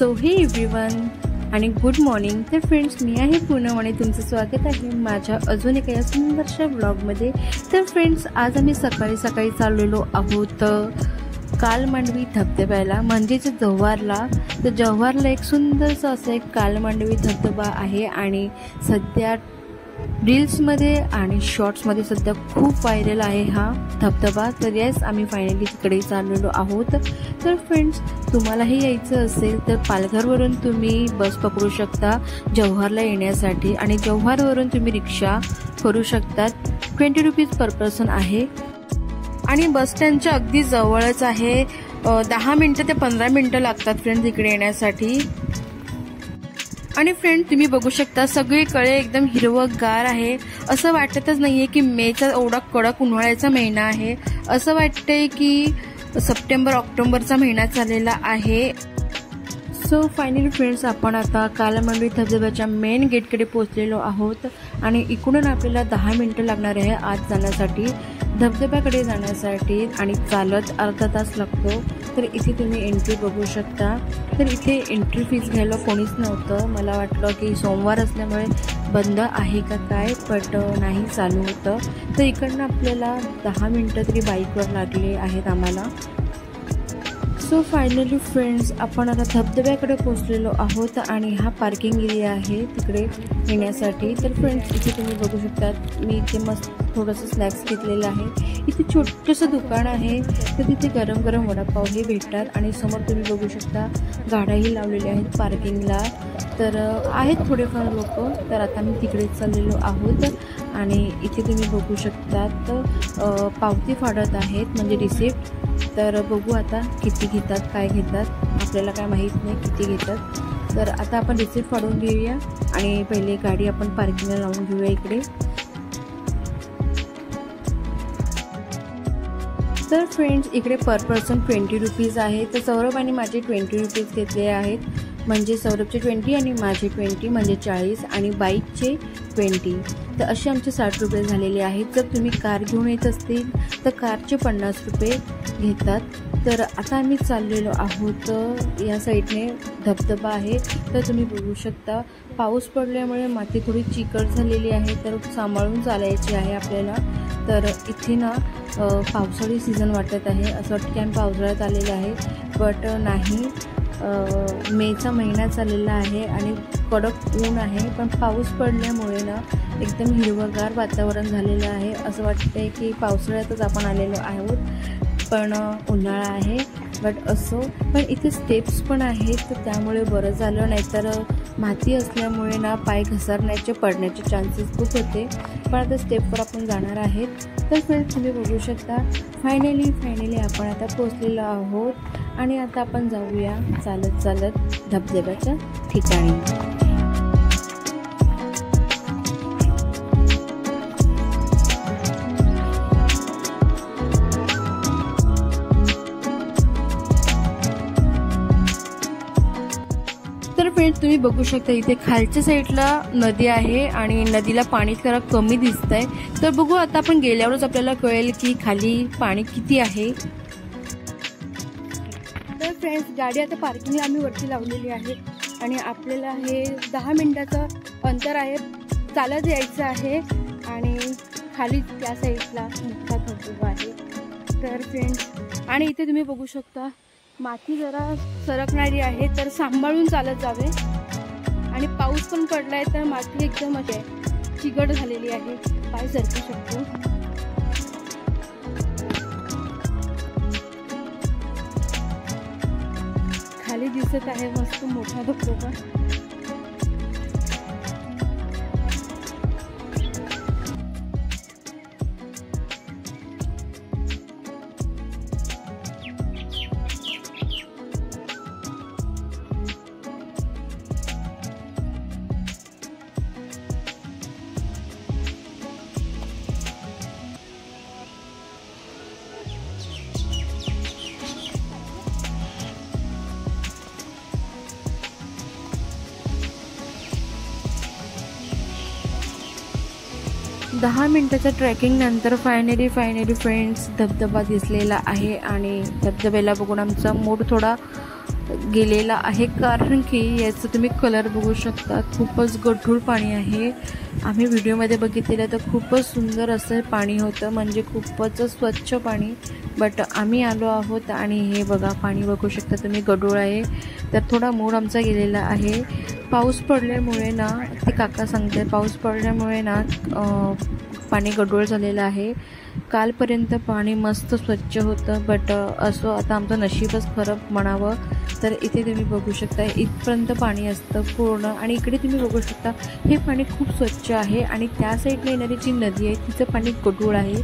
So हे everyone आणि good morning. तर फ्रेंड्स, मी आहे पूनम आणि तुमचं स्वागत आहे माझ्या अजून एका सुंदरशा व्लॉगमध्ये। तर फ्रेंड्स, आज आम्ही सकाळी चाललेलो आहोत कालमांडवी धबधब्याला, म्हणजेच जव्हारला। तर जव्हारला एक सुंदरसा असा एक कालमांडवी धबधबा आहे आणि सध्या रील्समध्ये आणि शॉर्ट्समध्ये सध्या खूप व्हायरल आहे हा धबधबा। तर येस, आम्ही फायनली तिकडे चाललेलो आहोत। तर फ्रेंड्स, तुम्हालाही यायचं असेल तर पालघरवरून तुम्ही बस पकडू शकता जव्हारला येण्यासाठी आणि जव्हारवरून तुम्ही रिक्षा करू शकता। 20 रुपीज पर पर्सन आहे आणि बस स्टँडच्या अगदी जवळच आहे। 10 मिनिटं ते 15 मिनिटं लागतात फ्रेंड्स इकडे येण्यासाठी। आणि फ्रेंड, तुम्ही बघू शकता सगळीकडे एकदम हिरवंगार आहे। असं वाटतच नाहीये की मेचा एवढा कडक उन्हाळ्याचा महिना आहे, असं वाटतंय की सप्टेंबर ऑक्टोबरचा महिना चाललेला आहे। सो फायनली फ्रेंड्स, आपण आता कालमांडवी धबधब्याच्या मेन गेटकडे पोहोचलेलो आहोत आणि इकडून आपल्याला 10 मिनिटं लागणार आहे आत जाण्यासाठी, धबधब्याकडे जाण्यासाठी, आणि चालत अर्धा तास लागतो। तर इथे तुम्ही एंट्री बघू शकता। तर इथे एंट्री फीस घ्यायला कोणीच नव्हतं। मला वाटलं की सोमवार असल्यामुळे बंद आहे का काय, बट नाही, चालू होतं। तर इकडनं आपल्याला 10 मिनिटं तरी बाईकवर लागले आहेत आम्हाला। सो फायनली फ्रेंड्स, आपण आता धबधब्याकडे पोहोचलेलो आहोत आणि हा पार्किंग एरिया आहे तिकडे येण्यासाठी। तर फ्रेंड्स, इथे तुम्ही बघू शकता, मी इथे मस्त थोडंसं स्नॅक्स घेतलेलं आहे। इथे छोटंसं दुकान आहे, तर तिथे गरम गरम वडापाव हे भेटतात आणि समोर तुम्ही बघू शकता गाड्याही लावलेल्या आहेत पार्किंगला। तर आहेत थोडेफार लोक। तर आता मी तिकडेच चाललेलो आहोत आणि इथे तुम्ही बघू शकतात पावती फाडत आहेत, म्हणजे रिसिप्ट। तर बघू आता किती घेतात, काय घेतात, आपल्याला काय माहीत नाही किती घेतात। तर आता आपण रिसिप्ट फाडून घेऊया आणि पहिले गाडी आपण पार्किंगला लावून घेऊया इकडे। तर फ्रेंड्स, इकडे पर पर्सन 20 रुपीज आहे। तर सौरभ आणि माझे 20 रुपीज घेतले आहेत, म्हणजे सौरभचे 20 आणि माझे 20 म्हणजे 40 आणि बाईकचे 20। तर असे आमचे 60 रुपये झालेले आहेत। जर तुम्ही कार घेऊन येत असतील तर कारचे 50 रुपये घेतात। तर आता आम्ही चाललेलो आहोत या साईडने धबधबा आहे। तर तुम्ही बघू शकता पाऊस पडल्यामुळे माती थोडी चिकट झालेली आहे, तर सांभाळून चालायची आहे आपल्याला। तर इथे ना पावसाळी सीझन वाटत आहे, असं वाटतं की आम्ही पावसाळ्यात आलेलं आहे, बट नाही, मेचा महिना चाललेला आहे आणि कडक ऊन आहे। पण पाऊस पडल्यामुळे ना एकदम हिरवंगार वातावरण झालेलं आहे, असं वाटतंय की पावसाळ्यातच आपण आलेलो आहोत, पण उन्हाळा आहे। बट असो, पण इथे स्टेप्स पण आहेत, तर त्यामुळे बरं झालं, नाहीतर माती असल्यामुळे ना पाय घसरण्याचे, पडण्याचे चान्सेस खूप होते। पण आता स्टेपवर आपण जाणार आहेत। तर फ्रेंड्स, तुम्ही बघू शकता फायनली आपण आता पोहोचलेलो आहोत आणि आता आपण जाऊया चालत धबधब्याच्या ठिकाणी। तर फ्रेंड्स, तुम्ही बघू शकता इथे खालच्या साईडला नदी आहे आणि नदीला पाणी जरा कमी दिसतंय। तर बघू आता आपण गेल्यावरच आपल्याला कळेल की खाली पाणी किती आहे। तर फ्रेंड्स, गाडी आता पार्किंगला आम्ही वरती लावलेली आहे आणि आपल्याला हे 10 मिनिटाचं अंतर आहे, चालत यायचं आहे आणि खाली त्या साईडला मोठा धबधबा आहे। तर फ्रेंड्स, आणि इथे तुम्ही बघू शकता माती जरा सरकणारी आहे, तर सांभाळून चालत जावे। आणि पाऊस पण पडलाय, तर माती एकदम अशी चिकट झालेली आहे, पाय सरकू शकतो। खाली दिसत आहे मस्त मोठा धबधबा। दहा मिनिटाच्या ट्रेकिंग नंतर फायनली फ्रेंड्स धबधबा दिसलेला आहे आणि धबधब्याला बघून आमचा मूड थोडा गेलेला आहे, कारण की याचं तुम्ही कलर बघू शकता, खूपच गढूळ पाणी आहे. आम्ही व्हिडिओमध्ये बघितलेलं तर खूपच सुंदर असं पाणी होतं, म्हणजे खूपच स्वच्छ पाणी. बट आम्ही आलो आहोत आणि हे बघा पाणी बघू शकता तुम्ही, गढूळ आहे. तर थोडा मूड आमचा गेलेला आहे. पाऊस पडल्यामुळे ना, ते काका सांगते, पाऊस पडल्यामुळे ना पाणी गढूळ झालेलं आहे. कालपर्यंत पाणी मस्त स्वच्छ होतं, बट असं आता आमचं नशीबच खरं म्हणावं. तर इथे तुम्ही बघू शकता इथपर्यंत पाणी असतं पूर्ण, आणि इकडे तुम्ही बघू शकता हे पाणी खूप स्वच्छ आहे, आणि त्या साईडला येणारी जी नदी आहे तिचं पाणी गढूळ आहे.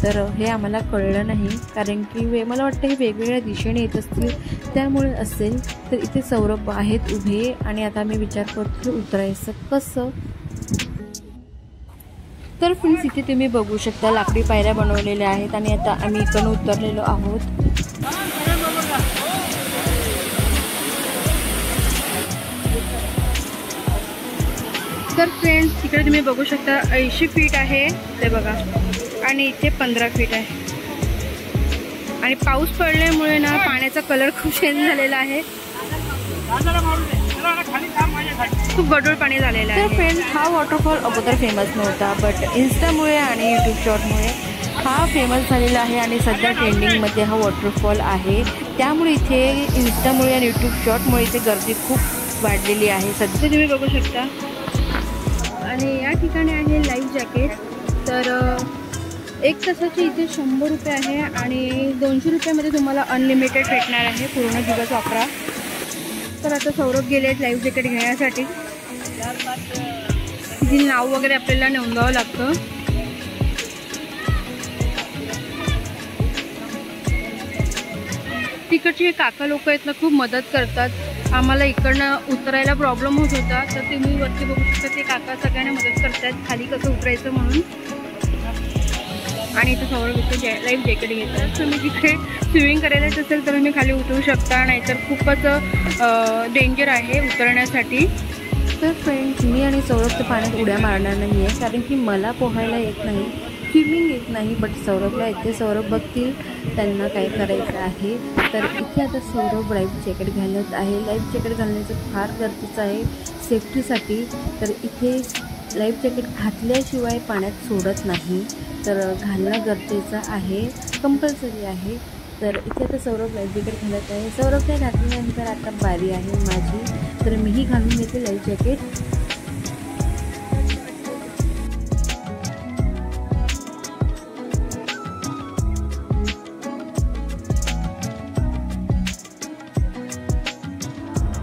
तर हे आम्हाला कळलं नाही, कारण की मला वाटतं हे वेगवेगळ्या दिशेने येत असतील, त्यामुळे असेल. तर इथे सौरभ आहेत उभे, आणि आता मी विचार करतो उतरायचं कसं. तर फ्रेंड्स इथे तुम्ही बघू शकता लाकडी पायऱ्या बनवलेल्या आहेत, आणि आता आम्ही इकडून उतरलेलो आहोत. तर फ्रेंड्स तिकडे तुम्ही बघू शकता 80 फीट आहे ते बघा, आणि इथे 15 फीट आहे. आणि पाऊस पडल्यामुळे ना पाण्याचा कलर खूप चेंज झालेला आहे, खूप गढूळ पाणी झालेलं आहे. तर फ्रेंड्स हा वॉटरफॉल अगोदर फेमस नव्हता, बट इन्स्टामुळे आणि यूट्यूब शॉर्टमुळे हा फेमस झालेला आहे, आणि सध्या ट्रेंडिंगमध्ये हा वॉटरफॉल आहे. त्यामुळे इथे इन्स्टामुळे आणि यूट्यूब शॉर्टमुळे इथे गर्दी खूप वाढलेली आहे सध्या तुम्ही बघू शकता. आणि या ठिकाणी आहे लाईफ जॅकेट. तर 1 तासाचे इथे 100 रुपये आहे, आणि 200 रुपयामध्ये तुम्हाला अनलिमिटेड भेटणार आहे, पूर्ण दिवस वापरा. तर आता सौरभ गेले आहेत लाईफ जॅकेट घेण्यासाठी. तिथे नाव वगैरे आपल्याला नोंदवावं लागतं. तिकडचे काका लोक आहेत ना, खूप मदत करतात. आम्हाला इकडनं उतरायला प्रॉब्लेम होत होता, तर तुम्ही वरती बघू शकता ते काका सगळ्यांना मदत करतात खाली कसं उतरायचं म्हणून. आणि इथं सौरभ इथे लाईफ जॅकेट घेतात. तुम्ही तिथे स्विमिंग करायला असेल तर तुम्ही खाली उतरू शकता, नाहीतर खूपच डेंजर आहे उतरण्यासाठी. तर फ्रेंड्स मी आणि सौरभ तर पाण्यात उड्या मारणार नाही आहे, कारण की मला पोहायला येत नाही, स्विमिंग येत नाही. बट सौरभला येते, सौरभ बघतील त्यांना काय करायचं आहे. तर इथे आता सौरभ लाईफ जॅकेट घालत आहे. लाईफ जॅकेट घालण्याचं फार गरजेचं आहे सेफ्टीसाठी. तर इथे लाईफ जॅकेट घातल्याशिवाय पाण्यात सोडत नाही, तर घालणं गरजेचं आहे, कंपल्सरी आहे. तर इथे आता सौरभ लाईफ जॅकेट घालत आहे. सौरभला घातल्यानंतर आता बारी आहे माझी, तर मीही घालून घेते लाईफ जॅकेट.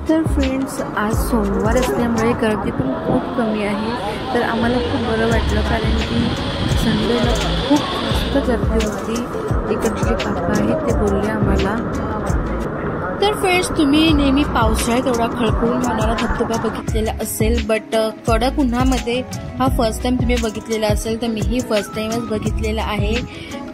तर फ्रेंड्स आज सोमवार असल्यामुळे गर्दी पण खूप कमी आहे. तर आम्हाला खूप बरं वाटलं, कारण की संडेला खूप जास्त गर्दी होती. इकडचे जे काका आहेत ते बोलले आम्हाला. तर फ्रेंड्स तुम्ही नेहमी पावसाळ्यात एवढा खळखळून वाहणारा धबधबा बघितलेला असेल, बट कडक उन्हामध्ये हा फर्स्ट टाइम तुम्ही बघितलेला असेल, तर मीही फर्स्ट टाइमच बघितलेला आहे.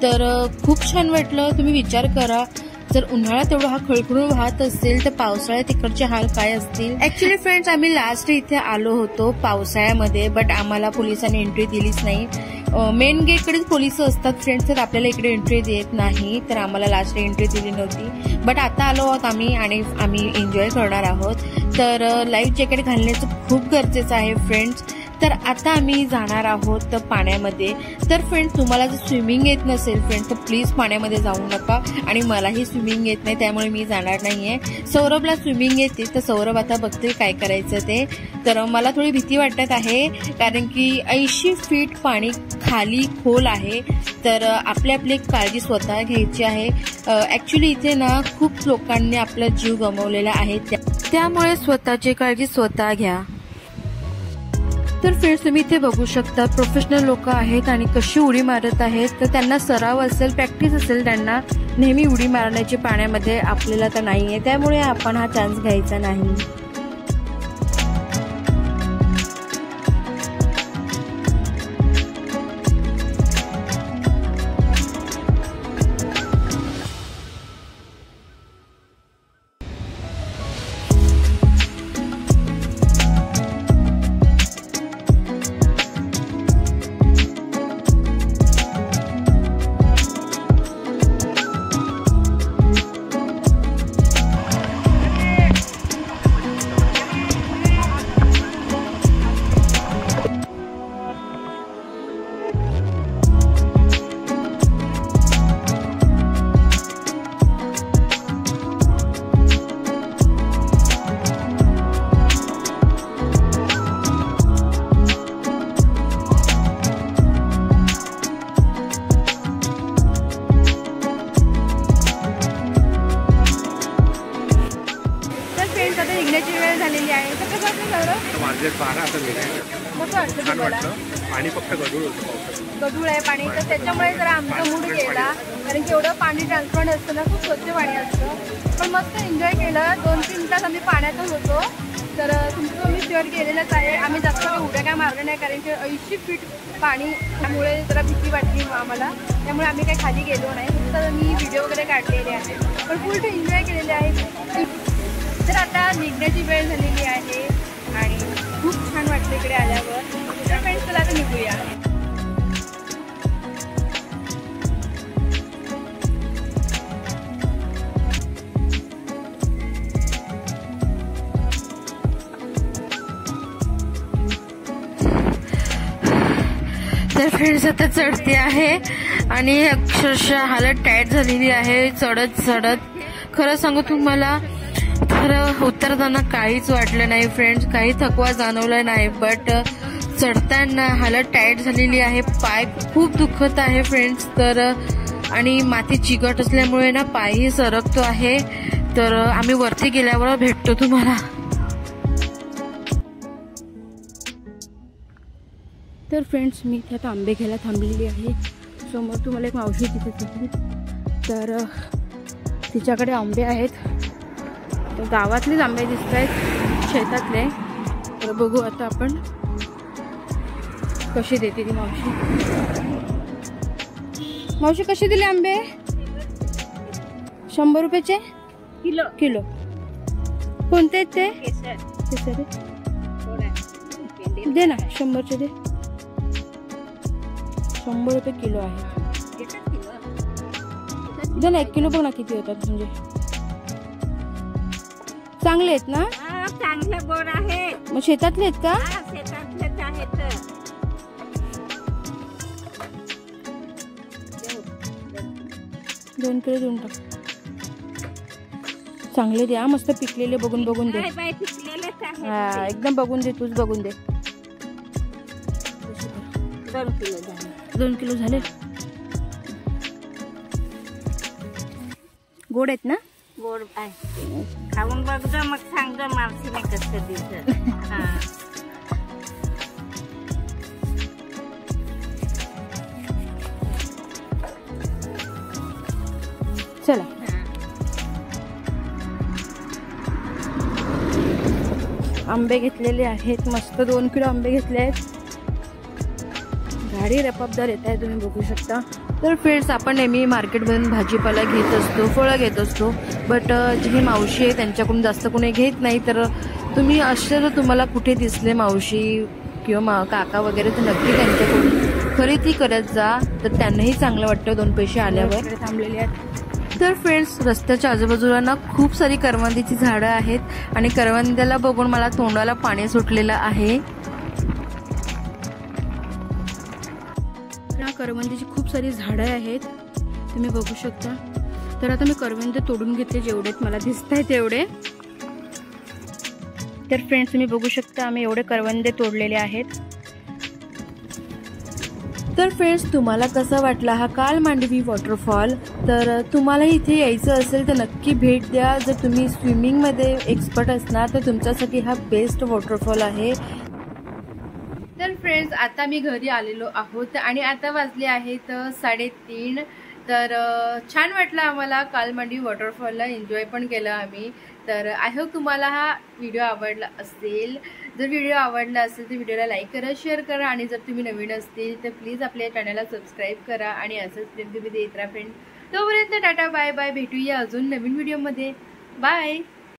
तर खूप छान वाटलं. तुम्ही विचार करा, जर उन्हाळ्यात एवढा हा खळखळून वाहत असेल तर पावसाळ्यात तिकडचे हाल काय असतील. ऍक्च्युली फ्रेंड्स आम्ही लास्ट इथे आलो होतो पावसाळ्यामध्ये, बट आम्हाला पोलिसांनी एंट्री दिलीच नाही. मेन गेटकडेच पोलिस असतात फ्रेंड्स, तर आपल्याला इकडे एंट्री देत नाही, तर आम्हाला लास्ट एंट्री दिली नव्हती. बट आता आलो आहोत आम्ही, आणि आम्ही एन्जॉय करणार आहोत. तर लाईफ जॅकेट घालण्याचं खूप गरजेचं आहे फ्रेंड्स. तर आता आम्ही जाणार आहोत पाण्यामध्ये. तर फ्रेंड्स तुम्हाला जर स्विमिंग येत नसेल फ्रेंड्स तर प्लीज पाण्यामध्ये जाऊ नका, आणि मलाही स्विमिंग येत नाही त्यामुळे मी जाणार नाहीये. सौरभला स्विमिंग येते, तर सौरभ आता बघतोय काय करायचं ते. तर मला थोडी भीती वाटत आहे, कारण की 80 फीट पाणी खाली खोल आहे. तर आपली काळजी स्वतः घ्यायची आहे. ऍक्च्युली इथे ना खूप लोकांनी आपला जीव गमावलेला आहे, त्यामुळे स्वतःची काळजी स्वतः घ्या. तर फ्रेंड्स तुम्ही इथे बघू शकता प्रोफेशनल लोक आहेत आणि कशी उडी मारत आहेत. तर त्यांना सराव असेल, प्रॅक्टिस असेल त्यांना नेहमी उडी मारण्याची पाण्यामध्ये. आपल्याला तर नाहीये, त्यामुळे आपण हा चान्स घ्यायचा नाही. बरं वाजले 12 आता निघायचं. कसं वाटतं तुम्हाला? पाणी फक्त गढूळ होतं पावसाचं. गढूळ आहे पाणी, तर त्याच्यामुळे जरा आमचा मूड गेला, कारण की एवढं पाणी ट्रान्सपरंट असतं ना, खूप स्वच्छ पाणी असतं. पण मस्त एन्जॉय केलं. 2-3 तास आम्ही पाण्यातच होतो. तर तुमचं मी शेअर केलेलंच आहे. आम्ही जास्त उड्या काय मारलं नाही, कारण की 80 फीट पाणी, त्यामुळे जरा भीती वाटली आम्हाला. त्यामुळे आम्ही काही खाली गेलो नाही, फक्त मी व्हिडिओ वगैरे काढलेले आहे, पण फुल एन्जॉय केलेले आहे. तर आता निघण्याची वेळ झालेली आहे आणि खूप छान वाटतं इकडे आल्यावर. तर फ्रेंड्स, चला आता निघूया. तर फ्रेंड्स आता चढते आहे आणि अक्षरशः हालत टाईट झालेली आहे चढत चढत. खरं सांगू तुम्हाला, खरं उतरताना काहीच वाटलं नाही फ्रेंड्स, काही थकवा जाणवला नाही, बट चढताना हालत टाईट झालेली आहे. पाय खूप दुखत आहे फ्रेंड्स. तर आणि माती चिकट असल्यामुळे ना पायही सरकतो आहे. तर आम्ही वरती गेल्यावर भेटतो तुम्हाला. तर फ्रेंड्स, मी इथे आता आंबे घ्यायला थांबलेली आहे. समोर तुम्हाला एक मावशी तिथे दिसली, तर तिच्याकडे आंबे आहेत. तर गावातलेच आंबे दिसत आहेत, शेतातले. तर बघू आता आपण कशी देते ती मावशी. मावशी, कशी दिले आंबे? 100 रुपयाचे किलो. कोणते आहेत ते? केसर. दे ना, 100चे दे. 100 रुपये किलो आहे. दे ना, 1 किलो बघ ना किती होतात. म्हणजे चांगले आहेत ना? चांगले गोड आहे. मग शेतातले आहेत का? शेतातलेच आहेत. 2 किलो देऊन टाक. चांगले द्या, मस्त पिकलेले बघून बघून दे. पिकलेलेच आहे. हा, एकदम बघून दे, तूच बघून दे. 2 किलो झाले. 2 किलो झाले. गोड आहेत ना? गोड आहे. खाऊन बघतो, मग सांगतो मावशीने कसं दिसत. चला. आंबे घेतलेले आहेत, मस्त 2 किलो आंबे घेतले आहेत. गाडी रपाबदार येत आहे, तुम्ही बघू शकता. तर फ्रेंड्स, आपण नेहमी मार्केटमधून भाजीपाला घेत असतो, फळं घेत असतो, बट जे मावशी आहे त्यांच्याकडून जास्त कोणी घेत नाही. तर तुम्ही असे जर तुम्हाला कुठे दिसले मावशी किंवा काका वगैरे, तर नक्की त्यांच्याकडून खरेदी करत जा. तर त्यांनाही चांगलं वाटतं 2 पैसे आल्यावर. थांबलेले आहेत. तर फ्रेंड्स, रस्त्याच्या आजूबाजूला ना खूप सारी करवंदीची झाडं आहेत आणि करवंद्याला बघून मला तोंडाला पाणी सुटलेलं आहे. करवंदीची खूप सारी झाडं आहेत, तुम्ही बघू शकता. तर आता मी करवंदे तोडून घेतले, जेवढे मला दिसत आहेत तेवढे. तर फ्रेंड्स, तुम्ही बघू शकता आम्ही एवढे करवंदे तोडलेले आहेत. तर फ्रेंड्स, तुम्हाला कसा वाटला हा कालमांडवी वॉटरफॉल? तर तुम्हाला इथे यायचं असेल तर नक्की भेट द्या. जर तुम्ही स्विमिंगमध्ये एक्सपर्ट असणार तर तुमच्यासाठी हा बेस्ट वॉटरफॉल आहे. तर फ्रेंड्स, आता मी घरी आलेलो आहोत आणि आता वाजले आहेत 3:30. तर छान वाटलं आम्हाला कालमांडवी वॉटरफॉलला, एन्जॉय पण केलं आम्ही. तर आय होप तुम्हाला हा व्हिडिओ आवडला असेल. जर व्हिडिओ आवडला असेल तर व्हिडिओला लाईक करा, शेअर करा आणि जर तुम्ही नवीन असतील तर प्लीज आपल्या चॅनलला सबस्क्राईब करा आणि असंच प्रेम तुम्ही देत राहा फ्रेंड्स. तोपर्यंत टाटा, बाय बाय. भेटूया अजून नवीन व्हिडिओमध्ये. बाय.